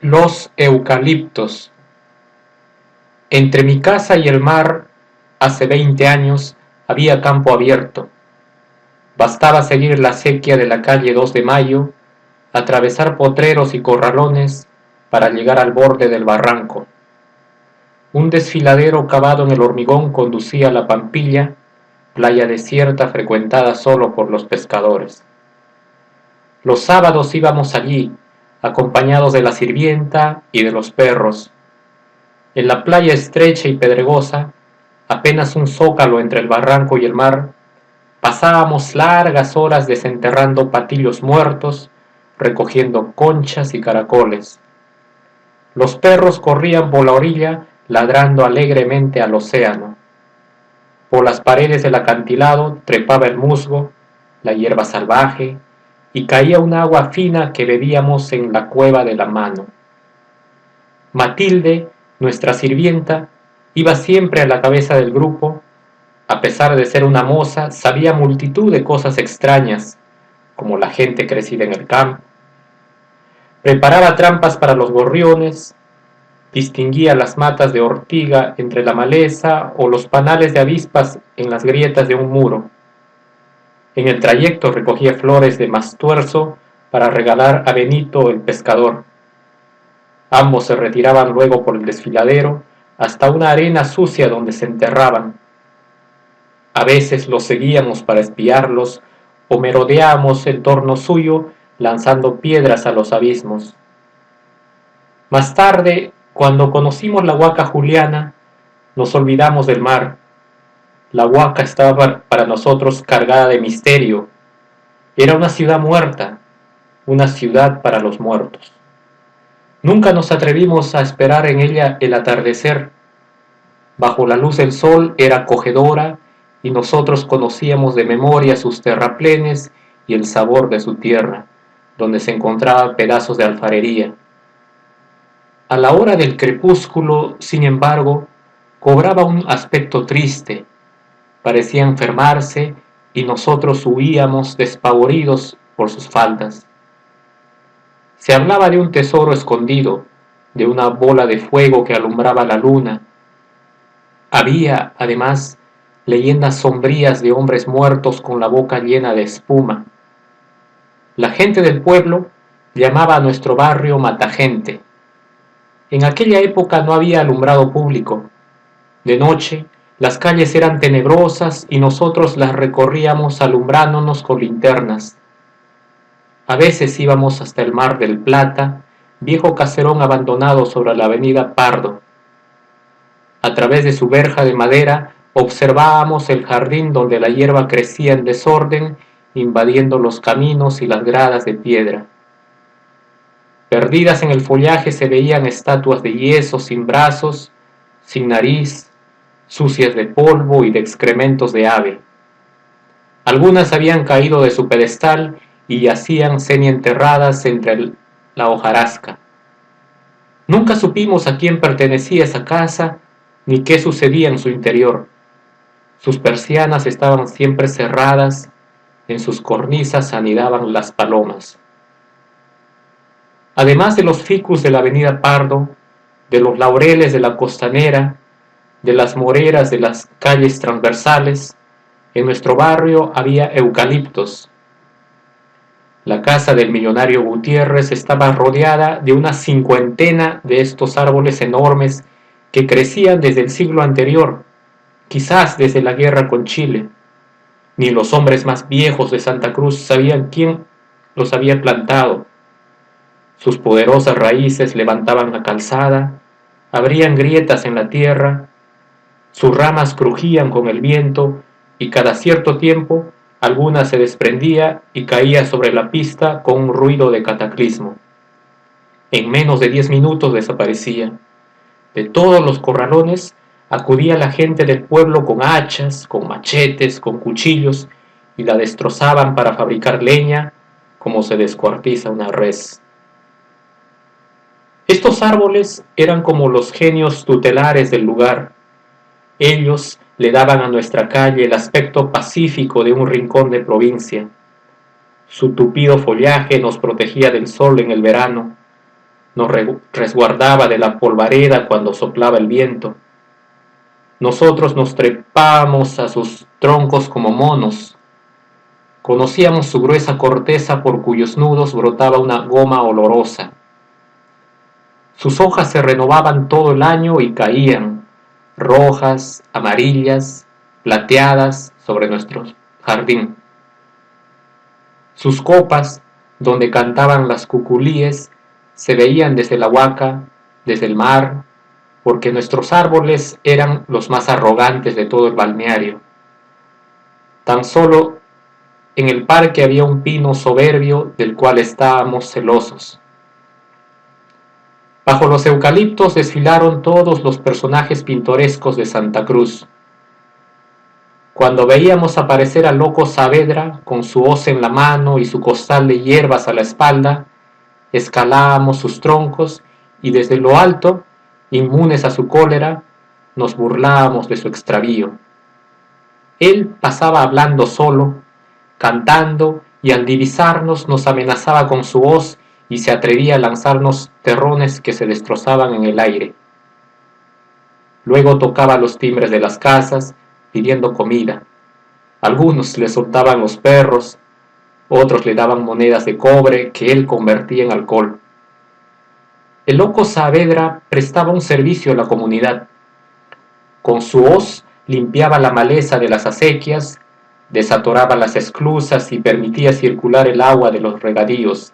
Los eucaliptos. Entre mi casa y el mar, hace 20 años, había campo abierto. Bastaba seguir la acequia de la calle 2 de Mayo, atravesar potreros y corralones para llegar al borde del barranco. Un desfiladero cavado en el hormigón conducía a la Pampilla, playa desierta frecuentada solo por los pescadores. Los sábados íbamos allí, acompañados de la sirvienta y de los perros. En la playa estrecha y pedregosa, apenas un zócalo entre el barranco y el mar, pasábamos largas horas desenterrando patillos muertos, recogiendo conchas y caracoles. Los perros corrían por la orilla, ladrando alegremente al océano. Por las paredes del acantilado trepaba el musgo, la hierba salvaje, y caía un agua fina que bebíamos en la cueva de la mano. Matilde, nuestra sirvienta, iba siempre a la cabeza del grupo. A pesar de ser una moza, sabía multitud de cosas extrañas, como la gente crecida en el campo. Preparaba trampas para los gorriones, distinguía las matas de ortiga entre la maleza o los panales de avispas en las grietas de un muro. En el trayecto recogía flores de mastuerzo para regalar a Benito el pescador. Ambos se retiraban luego por el desfiladero hasta una arena sucia donde se enterraban. A veces los seguíamos para espiarlos o merodeábamos en torno suyo lanzando piedras a los abismos. Más tarde, cuando conocimos la Huaca Juliana, nos olvidamos del mar. La Huaca estaba para nosotros cargada de misterio. Era una ciudad muerta, una ciudad para los muertos. Nunca nos atrevimos a esperar en ella el atardecer. Bajo la luz del sol era acogedora y nosotros conocíamos de memoria sus terraplenes y el sabor de su tierra, donde se encontraban pedazos de alfarería. A la hora del crepúsculo, sin embargo, cobraba un aspecto triste. Parecía enfermarse y nosotros huíamos despavoridos por sus faldas. Se hablaba de un tesoro escondido, de una bola de fuego que alumbraba la luna. Había, además, leyendas sombrías de hombres muertos con la boca llena de espuma. La gente del pueblo llamaba a nuestro barrio Matagente. En aquella época no había alumbrado público. De noche, las calles eran tenebrosas y nosotros las recorríamos alumbrándonos con linternas. A veces íbamos hasta el Mar del Plata, viejo caserón abandonado sobre la avenida Pardo. A través de su verja de madera observábamos el jardín donde la hierba crecía en desorden, invadiendo los caminos y las gradas de piedra. Perdidas en el follaje se veían estatuas de yeso sin brazos, sin nariz, sucias de polvo y de excrementos de ave. Algunas habían caído de su pedestal y yacían semienterradas entre la hojarasca. Nunca supimos a quién pertenecía esa casa ni qué sucedía en su interior. Sus persianas estaban siempre cerradas, en sus cornisas anidaban las palomas. Además de los ficus de la avenida Pardo, de los laureles de la costanera, de las moreras de las calles transversales, en nuestro barrio había eucaliptos. La casa del millonario Gutiérrez estaba rodeada de una cincuentena de estos árboles enormes que crecían desde el siglo anterior, quizás desde la guerra con Chile. Ni los hombres más viejos de Santa Cruz sabían quién los había plantado. Sus poderosas raíces levantaban la calzada, abrían grietas en la tierra, sus ramas crujían con el viento y cada cierto tiempo alguna se desprendía y caía sobre la pista con un ruido de cataclismo. En menos de 10 minutos desaparecía. De todos los corralones acudía la gente del pueblo con hachas, con machetes, con cuchillos y la destrozaban para fabricar leña como se descuartiza una res. Estos árboles eran como los genios tutelares del lugar. Ellos le daban a nuestra calle el aspecto pacífico de un rincón de provincia. Su tupido follaje nos protegía del sol en el verano. nos resguardaba de la polvareda cuando soplaba el viento. Nosotros nos trepábamos a sus troncos como monos. Conocíamos su gruesa corteza por cuyos nudos brotaba una goma olorosa. Sus hojas se renovaban todo el año y caían, rojas, amarillas, plateadas, sobre nuestro jardín. Sus copas, donde cantaban las cuculíes, se veían desde la huaca, desde el mar, porque nuestros árboles eran los más arrogantes de todo el balneario. Tan solo en el parque había un pino soberbio del cual estábamos celosos. Bajo los eucaliptos desfilaron todos los personajes pintorescos de Santa Cruz. Cuando veíamos aparecer al loco Saavedra con su hoz en la mano y su costal de hierbas a la espalda, escalábamos sus troncos y desde lo alto, inmunes a su cólera, nos burlábamos de su extravío. Él pasaba hablando solo, cantando, y al divisarnos nos amenazaba con su hoz y se atrevía a lanzarnos terrones que se destrozaban en el aire. Luego tocaba los timbres de las casas, pidiendo comida. Algunos le soltaban los perros, otros le daban monedas de cobre que él convertía en alcohol. El loco Saavedra prestaba un servicio a la comunidad. Con su hoz limpiaba la maleza de las acequias, desatoraba las esclusas y permitía circular el agua de los regadíos.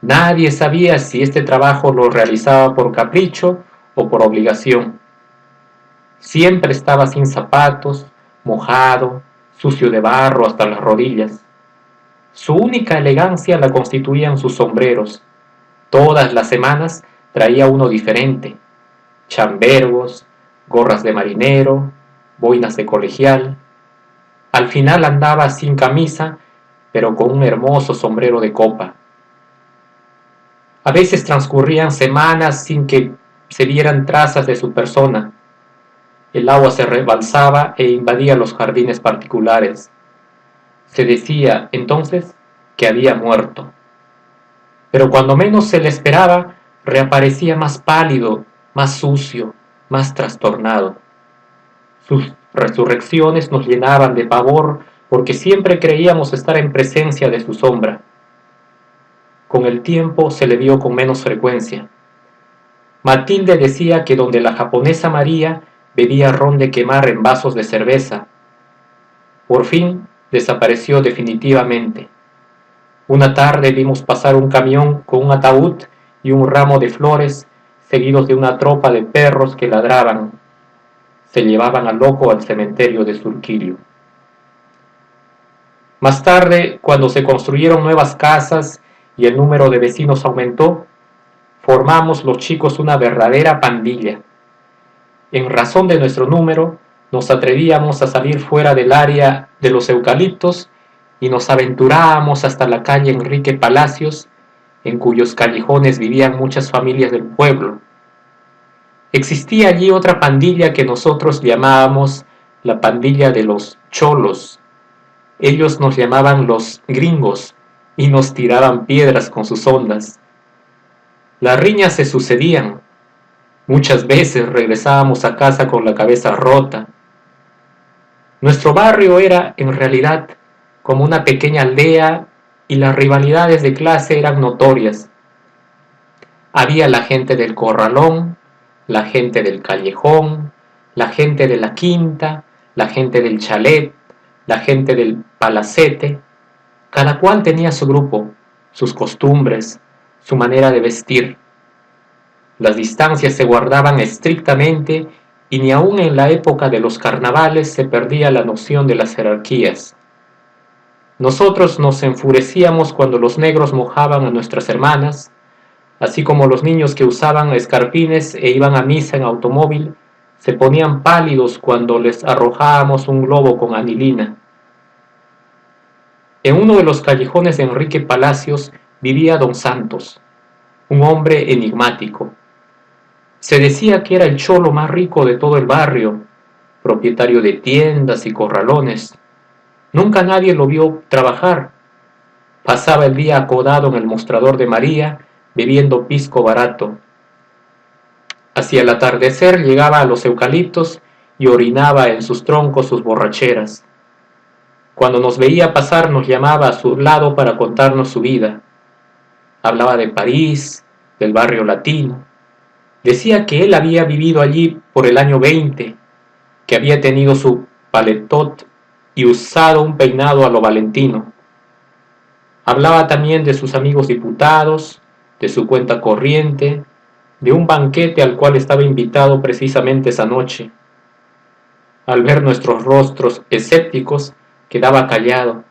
Nadie sabía si este trabajo lo realizaba por capricho o por obligación. Siempre estaba sin zapatos, mojado, sucio de barro hasta las rodillas. Su única elegancia la constituían sus sombreros. Todas las semanas traía uno diferente: chambergos, gorras de marinero, boinas de colegial. Al final andaba sin camisa, pero con un hermoso sombrero de copa. A veces transcurrían semanas sin que se vieran trazas de su persona. El agua se rebalsaba e invadía los jardines particulares. Se decía entonces que había muerto. Pero cuando menos se le esperaba, reaparecía más pálido, más sucio, más trastornado. Sus resurrecciones nos llenaban de pavor porque siempre creíamos estar en presencia de su sombra. Con el tiempo se le vio con menos frecuencia. Matilde decía que donde la japonesa María bebía ron de quemar en vasos de cerveza. Por fin desapareció definitivamente. Una tarde vimos pasar un camión con un ataúd y un ramo de flores, seguidos de una tropa de perros que ladraban. Se llevaban al loco al cementerio de Surquillo. Más tarde, cuando se construyeron nuevas casas y el número de vecinos aumentó, formamos los chicos una verdadera pandilla. En razón de nuestro número, nos atrevíamos a salir fuera del área de los eucaliptos y nos aventurábamos hasta la calle Enrique Palacios, en cuyos callejones vivían muchas familias del pueblo. Existía allí otra pandilla que nosotros llamábamos la pandilla de los cholos. Ellos nos llamaban los gringos y nos tiraban piedras con sus ondas. Las riñas se sucedían. Muchas veces regresábamos a casa con la cabeza rota. Nuestro barrio era, en realidad, como una pequeña aldea y las rivalidades de clase eran notorias. Había la gente del corralón, la gente del callejón, la gente de la quinta, la gente del chalet, la gente del palacete. Cada cual tenía su grupo, sus costumbres, su manera de vestir. Las distancias se guardaban estrictamente y ni aun en la época de los carnavales se perdía la noción de las jerarquías. Nosotros nos enfurecíamos cuando los negros mojaban a nuestras hermanas, así como los niños que usaban escarpines e iban a misa en automóvil se ponían pálidos cuando les arrojábamos un globo con anilina. En uno de los callejones de Enrique Palacios vivía don Santos, un hombre enigmático. Se decía que era el cholo más rico de todo el barrio, propietario de tiendas y corralones. Nunca nadie lo vio trabajar. Pasaba el día acodado en el mostrador de María, bebiendo pisco barato. Hacia el atardecer llegaba a los eucaliptos y orinaba en sus troncos sus borracheras. Cuando nos veía pasar nos llamaba a su lado para contarnos su vida. Hablaba de París, del barrio latino. Decía que él había vivido allí por el año 20, que había tenido su paletot y usado un peinado a lo Valentino. Hablaba también de sus amigos diputados, de su cuenta corriente, de un banquete al cual estaba invitado precisamente esa noche. Al ver nuestros rostros escépticos, quedaba callado.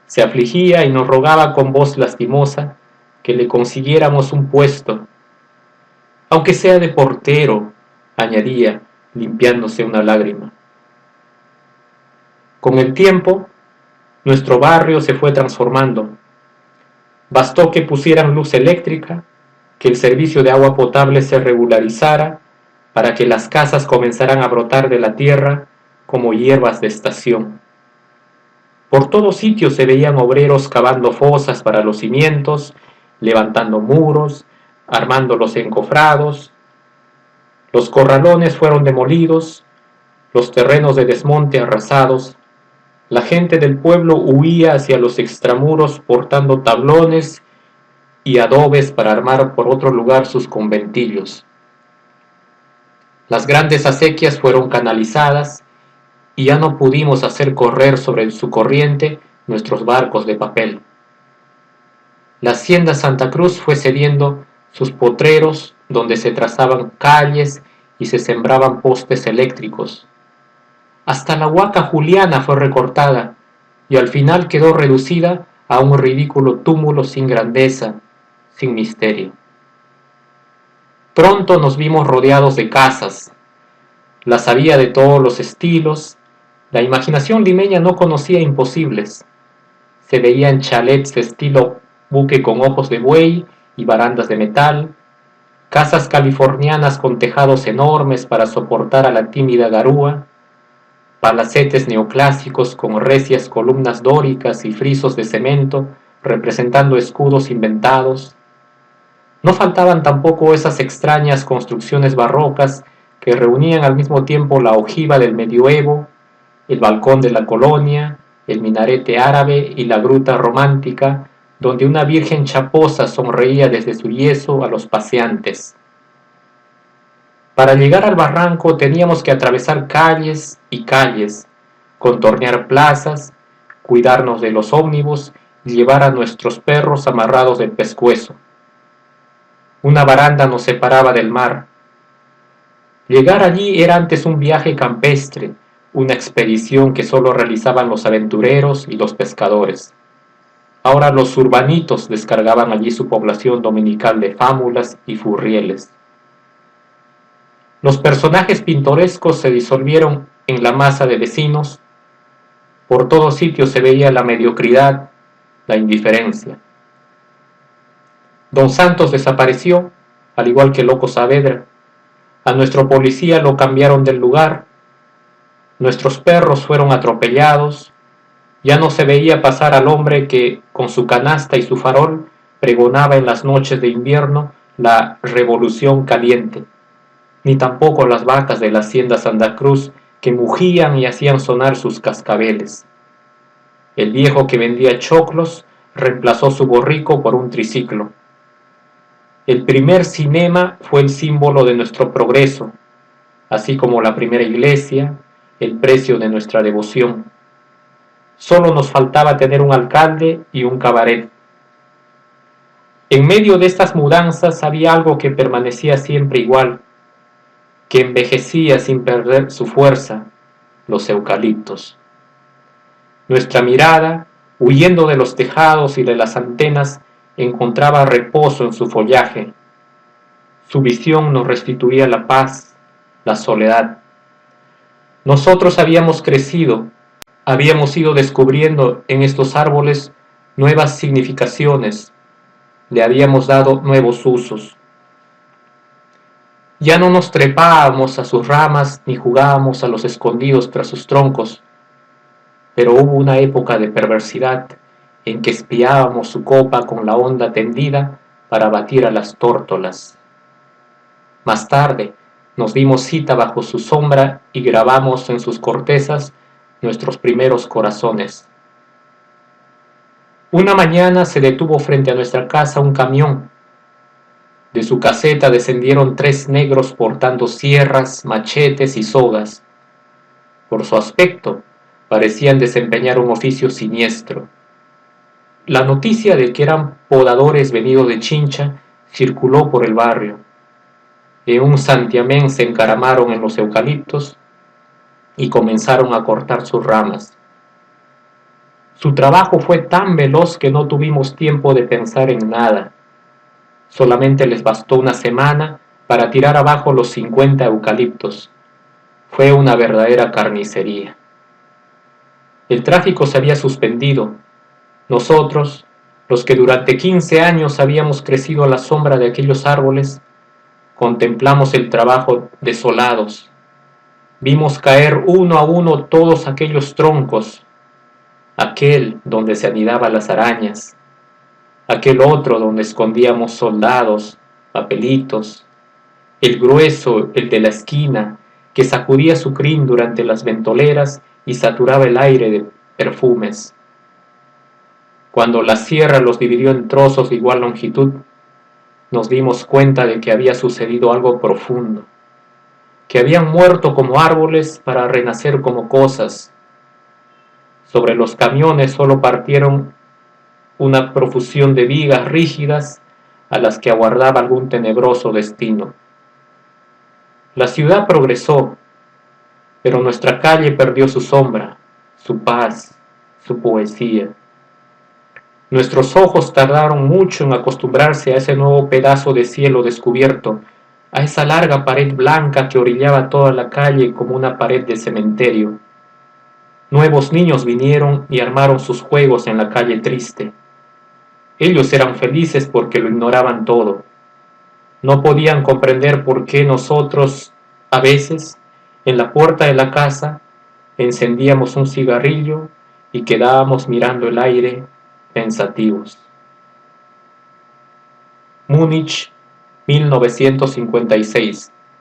Se afligía y nos rogaba con voz lastimosa que le consiguiéramos un puesto, aunque sea de portero, añadía, limpiándose una lágrima. Con el tiempo, nuestro barrio se fue transformando. Bastó que pusieran luz eléctrica, que el servicio de agua potable se regularizara, para que las casas comenzaran a brotar de la tierra como hierbas de estación. Por todos sitios se veían obreros cavando fosas para los cimientos, levantando muros, armando los encofrados. Los corralones fueron demolidos, los terrenos de desmonte arrasados. La gente del pueblo huía hacia los extramuros portando tablones y adobes para armar por otro lugar sus conventillos. Las grandes acequias fueron canalizadas y ya no pudimos hacer correr sobre su corriente nuestros barcos de papel. La hacienda Santa Cruz fue cediendo sus potreros donde se trazaban calles y se sembraban postes eléctricos. Hasta la Huaca Juliana fue recortada y al final quedó reducida a un ridículo túmulo sin grandeza, sin misterio. Pronto nos vimos rodeados de casas. Las había de todos los estilos. La imaginación limeña no conocía imposibles. Se veían chalets de estilo buque con ojos de buey y barandas de metal, casas californianas con tejados enormes para soportar a la tímida garúa, palacetes neoclásicos con recias columnas dóricas y frisos de cemento representando escudos inventados. No faltaban tampoco esas extrañas construcciones barrocas que reunían al mismo tiempo la ojiva del medioevo, el balcón de la colonia, el minarete árabe y la gruta romántica, donde una virgen chaposa sonreía desde su yeso a los paseantes. Para llegar al barranco teníamos que atravesar calles y calles, contornear plazas, cuidarnos de los ómnibus y llevar a nuestros perros amarrados del pescuezo. Una baranda nos separaba del mar. Llegar allí era antes un viaje campestre, una expedición que solo realizaban los aventureros y los pescadores. Ahora los urbanitos descargaban allí su población dominical de fámulas y furrieles. Los personajes pintorescos se disolvieron en la masa de vecinos. Por todos sitios se veía la mediocridad, la indiferencia. Don Santos desapareció, al igual que Loco Saavedra. A nuestro policía lo cambiaron del lugar. Nuestros perros fueron atropellados. Ya no se veía pasar al hombre que, con su canasta y su farol, pregonaba en las noches de invierno la revolución caliente, ni tampoco las vacas de la hacienda Santa Cruz que mugían y hacían sonar sus cascabeles. El viejo que vendía choclos reemplazó su borrico por un triciclo. El primer cinema fue el símbolo de nuestro progreso, así como la primera iglesia, el precio de nuestra devoción. Solo nos faltaba tener un alcalde y un cabaret. En medio de estas mudanzas había algo que permanecía siempre igual, que envejecía sin perder su fuerza, los eucaliptos. Nuestra mirada, huyendo de los tejados y de las antenas, encontraba reposo en su follaje. Su visión nos restituía la paz, la soledad. Nosotros habíamos crecido, habíamos ido descubriendo en estos árboles nuevas significaciones, le habíamos dado nuevos usos. Ya no nos trepábamos a sus ramas ni jugábamos a los escondidos tras sus troncos, pero hubo una época de perversidad en que espiábamos su copa con la onda tendida para batir a las tórtolas. Más tarde, nos dimos cita bajo su sombra y grabamos en sus cortezas nuestros primeros corazones. Una mañana se detuvo frente a nuestra casa un camión. De su caseta descendieron 3 negros portando sierras, machetes y sogas. Por su aspecto, parecían desempeñar un oficio siniestro. La noticia de que eran podadores venidos de Chincha circuló por el barrio. En un santiamén se encaramaron en los eucaliptos y comenzaron a cortar sus ramas. Su trabajo fue tan veloz que no tuvimos tiempo de pensar en nada. Solamente les bastó una semana para tirar abajo los 50 eucaliptos. Fue una verdadera carnicería. El tráfico se había suspendido. Nosotros, los que durante 15 años habíamos crecido a la sombra de aquellos árboles, contemplamos el trabajo desolados. Vimos caer uno a uno todos aquellos troncos, aquel donde se anidaban las arañas, aquel otro donde escondíamos soldados, papelitos, el grueso, el de la esquina, que sacudía su crin durante las ventoleras y saturaba el aire de perfumes. Cuando la sierra los dividió en trozos de igual longitud, nos dimos cuenta de que había sucedido algo profundo, que habían muerto como árboles para renacer como cosas. Sobre los camiones solo partieron una profusión de vigas rígidas a las que aguardaba algún tenebroso destino. La ciudad progresó, pero nuestra calle perdió su sombra, su paz, su poesía. Nuestros ojos tardaron mucho en acostumbrarse a ese nuevo pedazo de cielo descubierto, a esa larga pared blanca que orillaba toda la calle como una pared de cementerio. Nuevos niños vinieron y armaron sus juegos en la calle triste. Ellos eran felices porque lo ignoraban todo. No podían comprender por qué nosotros, a veces, en la puerta de la casa, encendíamos un cigarrillo y quedábamos mirando el aire, pensativos. Múnich, 1956.